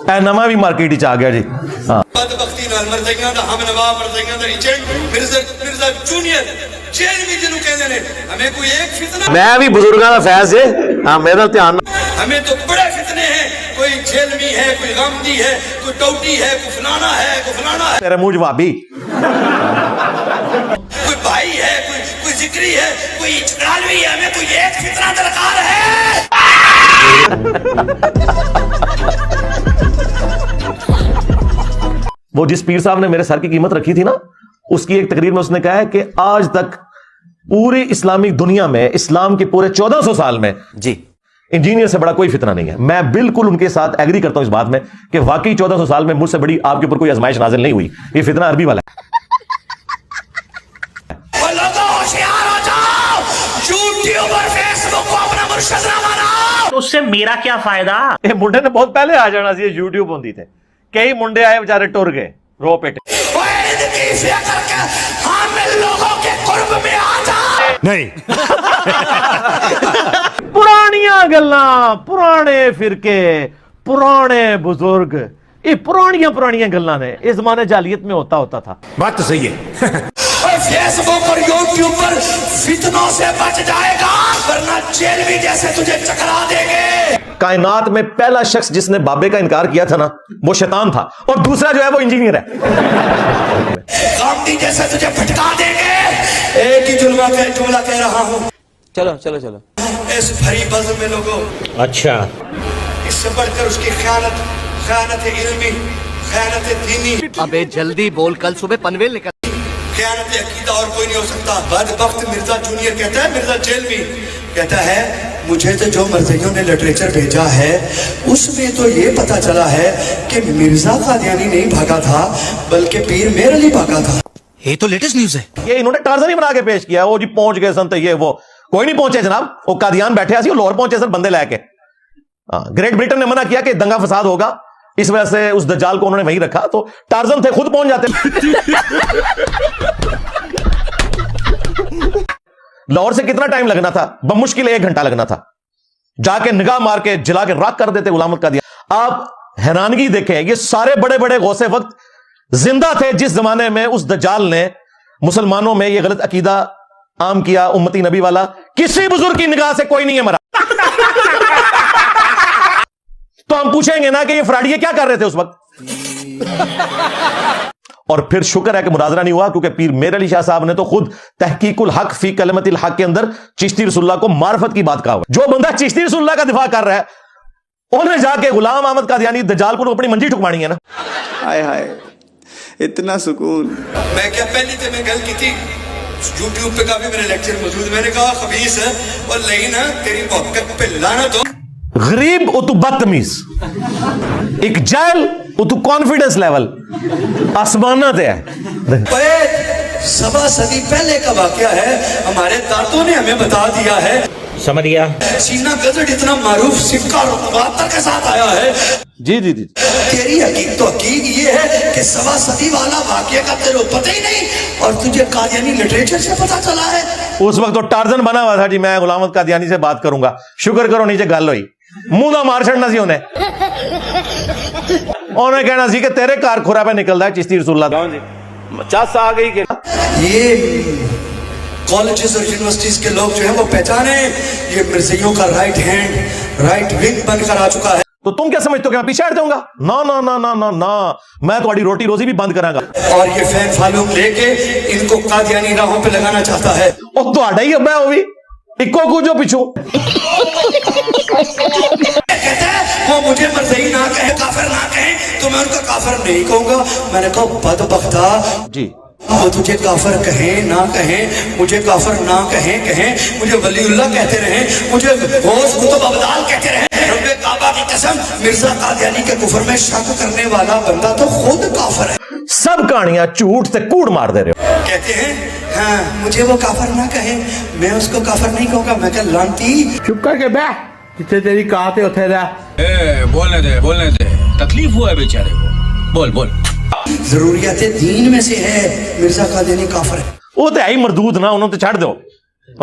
ਇਹ ਨਵਾਂ ਵੀ ਮਾਰਕੀਟ 'ਚ ਆ ਗਿਆ ਜੀ। ਹਾਂ ਬਦਬਖਤੀ ਨਾਲ ਮਰਜ਼ੀਆਂ ਦਾ ਹਮਨਵਾ ਮਰਜ਼ੀਆਂ ਦਾ ਏਜੰਟ ਮਿਰਜ਼ਾ ਜੂਨੀਅਰ ਜੇਲ੍ਹ ਵੀ ਜਿਹਨੂੰ ਕਹਿੰਦੇ ਨੇ ਹਮیں کوئی ایک فتنہ ਮੈਂ ਵੀ ਬਜ਼ੁਰਗਾਂ ਦਾ ਫੈਜ਼ ਹੈ। ਹਾਂ ਮੇਰਾ ਧਿਆਨ ہمیں تو بڑے فتنے ہیں کوئی جھیلمی ہے کوئی غامدی ہے کوئی ٹوٹی ہے کوئی فلانا ہے کوئی فلانا ہے تیرے منہ جوابی کوئی بھائی ہے کوئی ذکری ہے کوئی چکرالوی ہے ہمیں کوئی ایک فتنہ درکار ہے وہ جس پیر صاحب نے میرے سر کی قیمت رکھی تھی نا، اس کی ایک تقریر میں اس نے کہا ہے کہ آج تک پوری اسلامی دنیا میں اسلام کے پورے 1400 سال میں جی انجینئر سے بڑا کوئی فتنہ نہیں ہے۔ میں بالکل ان کے ساتھ ایگری کرتا ہوں اس بات میں کہ واقعی 1400 سال میں مجھ سے بڑی آپ کے اوپر کوئی آزمائش نازل نہیں ہوئی، یہ فتنہ عربی والا ہے۔ اس سے میرا کیا فائدہ؟ یہ منڈے نے بہت پہلے آ جانا سی، یوٹیوب ہوتی تھے، کئی منڈے آئے بیچارے ٹر گئے رو پیٹے۔ نہیں پرانیاں گلاں، پرانے فرقے، پرانے بزرگ، یہ پرانیاں گلاں نے، اس زمانے جاہلیت میں ہوتا تھا۔ بات تو صحیح ہے۔ فیس بک اور یوٹیوب پر فتنوں سے بچ جائے گا ورنہ جیل بھی جیسے تجھے چکرا دیں گے۔ کائنات میں پہلا شخص جس نے بابے کا انکار کیا تھا نا، وہ شیطان تھا، اور دوسرا جو ہے وہ انجینئر ہے۔ غامدی جیسے تجھے پھٹکا دیں گے۔ ایک ہی جملہ کہہ رہا ہوں، چلو چلو چلو۔ اس بھری بزم میں لوگوں، اچھا اس سے بڑھ کر اس کی خیانت علمی، خیانت دینی، ابے جلدی بول، کل صبح پنویل نکل۔ خیانت عقیدہ اور کوئی نہیں ہو سکتا۔ بدبخت مرزا جونیئر کہتا ہے، مرزا جیلوی کہتا ہے مجھے تو جو مرزائیوں نے لٹریچر بھیجا ہے اس میں تو یہ پتا چلا ہے کہ مرزا قادیانی نہیں بھاگا تھا بلکہ پیر میر علی بھاگا تھا۔ یہ تو لیٹسٹ نیوز ہے۔ یہ انہوں نے ٹارزن ہی بنا کے پیش کیا، وہ جی پہنچ گئے سن، تو یہ وہ کوئی نہیں پہنچے جناب، وہ قادیان بیٹھے سی، وہ لاہور پہنچے سن بندے لے کے۔ گریٹ برٹن نے منع کیا کہ دنگا فساد ہوگا، اس وجہ سے اس دجال کو انہوں نے وہیں رکھا، تو ٹارزن تھے خود پہنچ جاتے۔ لاہور سے کتنا ٹائم لگنا تھا؟ بمشکل 1 گھنٹہ لگنا تھا، جا کے نگاہ مار کے جلا کے راک کر دیتے غلام قادیانی۔ آپ حیرانگی دیکھیں، یہ سارے بڑے بڑے غوث وقت زندہ تھے جس زمانے میں اس دجال نے مسلمانوں میں یہ غلط عقیدہ عام کیا، امتی نبی والا۔ کسی بزرگ کی نگاہ سے کوئی نہیں ہے مرا۔ تو ہم پوچھیں گے نا کہ یہ فراڈیے کیا کر رہے تھے اس وقت؟ اور پھر شکر ہے کہ مناظرہ نہیں ہوا، کیونکہ پیر میر علی شاہ صاحب نے تو خود تحقیق الحق فی کلمت الحق کے اندر چشتی رسول اللہ کو معرفت کی بات کہا ہوا۔ جو بندہ چشتی رسول اللہ کا دفاع کر رہا ہے، انہیں جا کے غلام احمد قادیانی دجال کو اپنی منجی ٹھکمانی ہے نا۔ ہائے ہائے اتنا سکون۔ میں کیا پہلی تو میں گل کی تھی، یوٹیوب پہ کافی میرے لیکچر موجود، میں نے کہا خبیث ہے اور لیکن تیری موقع پہ لعنت ہو۔ غریب او تو بدتمیز، ایک جائل او تو کانفیڈنس لیول آسمانہ دے ہے۔ 7 صدی پہلے کا واقعہ ہے، ہمارے دانتوں نے ہمیں بتا دیا ہے۔ سمجھ گیا۔ سینہ گزٹ اتنا معروف سکہ رقباتر کے ساتھ آیا ہے۔ جی جی جی، تیری حقیقت تو حقیق یہ ہے کہ 7 صدی والا واقعہ کا تیرے کو پتہ ہی نہیں اور تجھے قادیانی لٹریچر سے پتہ چلا ہے۔ اس وقت تو ٹارزن بنا ہوا تھا جی، میں غلام احمد قادیانی سے بات کروں گا، شکر کرو نیچے گل ہوئی، منہ دا مار چھڑنا سی انہیں کہنا سی کہ تیرے کار کھورا پہ نکل رہا ہے چشتی رسول اللہ۔ چس آ گئی کہ یہ کالجز اور یونیورسٹیز کے لوگ جو ہیں وہ پہچانے یہ مرزائیوں کا رائٹ ہینڈ، رائٹ ونگ بن کر آ چکا ہے۔ تو تم کیا سمجھتے ہو کہ میں پیچھے ہٹ جاؤں گا؟ نا نا نا نا نا نا، میں تمہاری روٹی روزی بھی بند کراں گا۔ اور یہ فین فالوم لے کے ان کو قادیانی راہوں پہ لگانا چاہتا ہے۔ اور تو ہی اب وہ بھی اکو کو جو پیچھو کہتا ہے وہ مجھے مرزائی نہ کہیں، کافر نہ کہیں تو میں ان کا کافر نہیں کہوں گا۔ میں نے کہا بدبختہ جی، وہ تجھے کافر کہیں نہ کہیں، مجھے کافر نہ کہیں، مجھے ولی اللہ کہتے رہیں، مجھے غوث قطب ابدال کہتے رہیں، رب کعبہ کی قسم مرزا قادیانی کے کفر میں شک کرنے والا بندہ تو خود کافر ہے۔ سب کہانیاں جھوٹ سے کوڑ مار دے رہے ہو۔ کہتے ہیں ہاں مجھے وہ کافر نہ کہیں، میں اس کو کافر نہیں کہوں گا۔ میں کہا لانتی، چپ کر کے بیٹھ، جتنے تیری کہاتے اتنے رہ۔ بولنے دے، تکلیف ہوا ہے بیچارے کو، بول۔ ضروریات دین میں سے ہے مرزا قادیانی کافر ہے۔ وہ تو ہے ہی مردود نا، انہوں نے چھڑ دو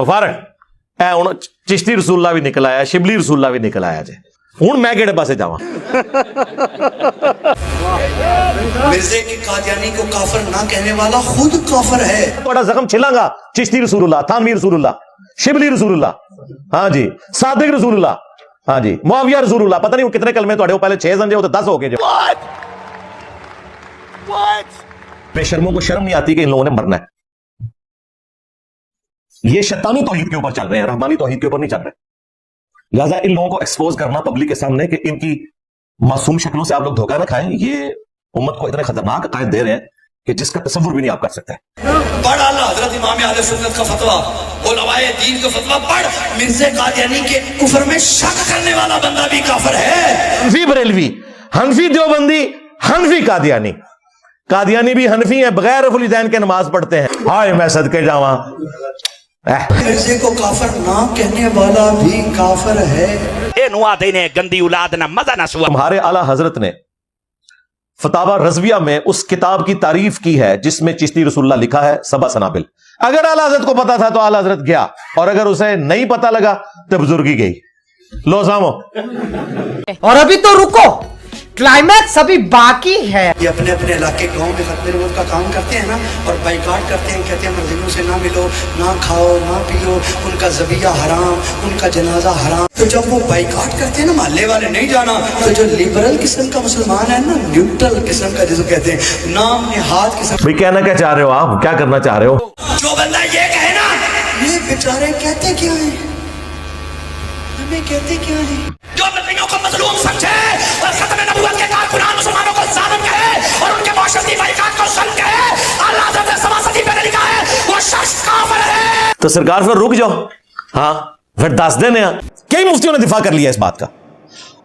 فارغ۔ چشتی رسول اللہ بھی نکل آیا، شبلی رسول اللہ بھی نکل آیا جی۔ हूं मैं किहड़े पासे जावां? मिर्जे की कादियानी को काफिर ना कहने वाला खुद काफिर है। थोड़ा जख्म छिलांगा चिश्ती रसूलुल्लाह, थानवी रसूलुल्लाह, शिबली रसूलुल्लाह, हाँ जी, सादिक रसूलुल्लाह, हाँ जी, मुआविया रसूलुल्लाह, पता नहीं वो कितने कलमे तो पहले 6 समझे हो तो 10 हो गए। बेशर्मों को शर्म नहीं आती कि इन लोगों ने मरना है। ये शैतानी तौहीद के ऊपर चल रहे हैं, रहमानी तौहीद के ऊपर नहीं चल रहे। लिहाजा इन लोगों को एक्सपोज करना पब्लिक के सामने कि इनकी मासूम शक्लों से आप लोग धोखा ना खाएं, ये उम्मत को इतने खतरनाक अकायद दे रहे हैं कि जिसका तसव्वुर भी नहीं आप कर सकते। पढ़ अल्लाह हजरत इमाम अहले सुन्नत का फतवा, उलमाए दीन का फतवा पढ़। मिर्जे कादियानी के कुफर में शक करने वाला बंदा भी काफिर है। हनफी बरेलवी, हनफी देवबंदी, हनफी कादियानी, कादियानी भी हनफी है, बगैर रफुलदैन के नमाज पढ़ते हैं। हाय मैं सदके जावा। मिर्जे को काफिर ना कहने वाला भी काफिर है। ए नुआ देने गंदी औलाद ना मजा ना सुआ। हमारे आला हजरत ने फतावा रज़विया में उस किताब की तारीफ की है जिसमें चिश्ती रसूलुल्लाह लिखा है सबा सनाबिल। अगर आला हजरत को पता था तो आला हजरत गया, और अगर उसे नहीं पता लगा तो बुजुर्गी गई। लो सामो। और अभी तो रुको, क्लाइमैक्स अभी बाकी है। ये अपने अपने इलाके गांव में खत्म नबूवत का काम करते हैं ना, और बाइकाट करते हैं, कहते हैं मर्जियों से ना मिलो, ना खाओ, ना पियो, उनका ज़बिया हराम, उनका जनाजा हराम। तो जब वो बाइकाट करते हैं ना, मोहल्ले वाले नहीं जाना, तो जो लिबरल किस्म का मुसलमान है ना, न्यूट्रल किस्म का जिसे कहते हैं, नाम निहाद किस्म, भाई कहना क्या चाह रहे हो आप, क्या करना चाह रहे हो? जो बंदा ये कहे ना, ये बेचारे कहते क्या है, हमें कहते क्या है, जो मुस्लिमों को मजलूम समझे और खत्म नबूवत के कारकुनान मुसलमानों को जालिम कहे और उनके माशरती बाइकाट को ज़ुल्म कहे, अल्लाह ने समासती पे लिखा है वो शख्स काफिर है। तो सरकार फिर रुक जाओ, हाँ फिर 10 दिन है। कई मुफ्तियों ने दिफा कर लिया इस बात का,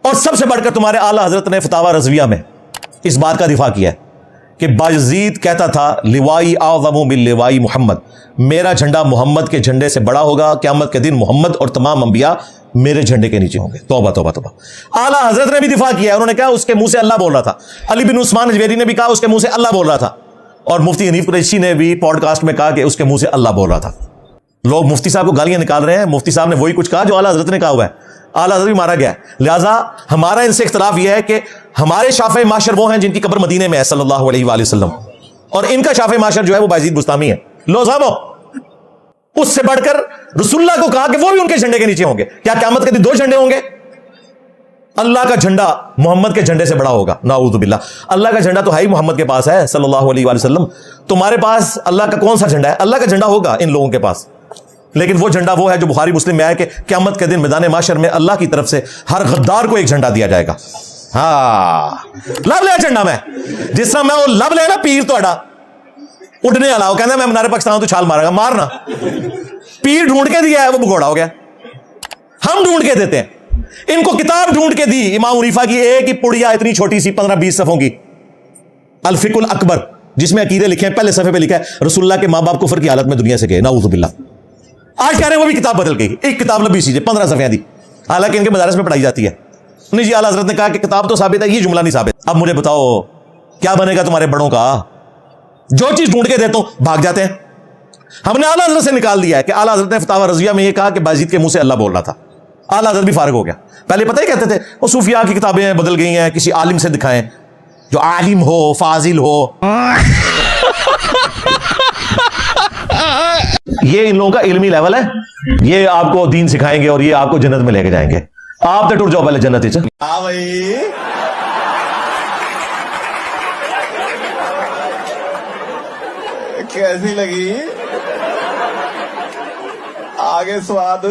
और सबसे बढ़कर तुम्हारे आला हजरत ने फतावा रज़विया में इस बात का दिफा किया है कि बायजीद कहता था लिवाई आज़मु मिन लिवाई मोहम्मद, मेरा झंडा मोहम्मद के झंडे से बड़ा होगा, क़यामत के दिन मोहम्मद और तमाम अंबिया मेरे झंडे के नीचे होंगे। तौबा तौबा तौबा। आला हजरत ने भी दिफा किया, उन्होंने कहा उसके मुंह से अल्लाह बोल रहा था। अली बिन उस्मान अजवेरी ने भी कहा उसके मुंह से अल्लाह बोल रहा था, और मुफ्ती हनीफ कुरैशी ने भी पॉडकास्ट में कहा कि उसके मुंह से अल्लाह बोल रहा था। लोग मुफ्ती साहब को गालियां निकाल रहे हैं, मुफ्ती साहब ने वही कुछ कहा जो आला हजरत ने कहा हुआ है। आला हजरत भी मारा गया है। लिहाजा हमारा इनसे इख्तलाफ यह है कि हमारे शाफ़े माशर वो हैं जिनकी कब्र मदीने में है सल्लल्लाहु अलैहि वसल्लम, और इनका शाफ़े माशर जो है वो बायजीद बुस्तामी है। लो साहबो, उससे बढ़कर रसूलुल्लाह को कहा कि वो भी उनके झंडे के नीचे होंगे। क्या क़यामत के दिन 2 झंडे होंगे? अल्लाह का झंडा मोहम्मद के झंडे से बड़ा होगा, नाऊज़ु बिल्लाह। अल्लाह का झंडा तो है ही मोहम्मद के पास है सल्लल्लाहु अलैहि वसल्लम। तुम्हारे पास अल्लाह का कौन सा झंडा है? अल्लाह का झंडा होगा इन लोगों के पास, लेकिन वो झंडा वो है जो बुखारी मुस्लिम में आया कि क़यामत के दिन मैदान माशर में अल्लाह की तरफ से हर गद्दार को एक झंडा दिया जाएगा। हाँ, लब ले झंडा में, जिस तरह मैं वो लब लेना पीर तोड़ा उड़ने वाला, वो कहना मैं मीनार पाकिस्तान तो छाल मारेगा, मारना। पीर ढूंढ के दिया है, वो भगोड़ा हो गया। हम ढूंढ के देते हैं। इनको किताब ढूंढ के दी इमाम हनीफा की, एक ही पुड़िया इतनी छोटी सी 15-20 सफ़ों की, अल-फ़िक़्हुल अकबर, जिसमें अकीदे लिखे हैं। पहले सफ़े पे लिखा है रसूलुल्लाह के माँ बाप कुफर की हालत में दुनिया से गए, नाऊज़ु बिल्लाह। आज कह रहे हैं वो भी किताब बदल गई, एक किताब लंबी सी 15 सफ़ियाँ दी, हालांकि इनके मदारस में पढ़ाई जाती है। नहीं जी, आला हज़रत ने कहा कि किताब तो साबित है, ये जुमला नहीं साबित। अब मुझे बताओ क्या बनेगा तुम्हारे बड़ों का? जो चीज ढूंढ के देता हूं भाग जाते हैं। हमने आला हज़रत से निकाल दिया है कि आला हज़रत ने फतावा रज़विया में ये कहा कि बायजीद के मुंह से अल्लाह बोल रहा था। आला हज़रत भी फारिग हो गया। पहले पता ही कहते थे वो सूफिया की किताबें बदल गई हैं, किसी आलिम से दिखाएं जो आलिम हो, फाजिल हो। ये इन लोगों का इल्मी लेवल है, ये आपको दीन सिखाएंगे और ये आपको जन्नत में लेके जाएंगे। आप तो टूट जाओ पहले जन्नत ही। हाँ भाई, कैसी लगी? आगे स्वाद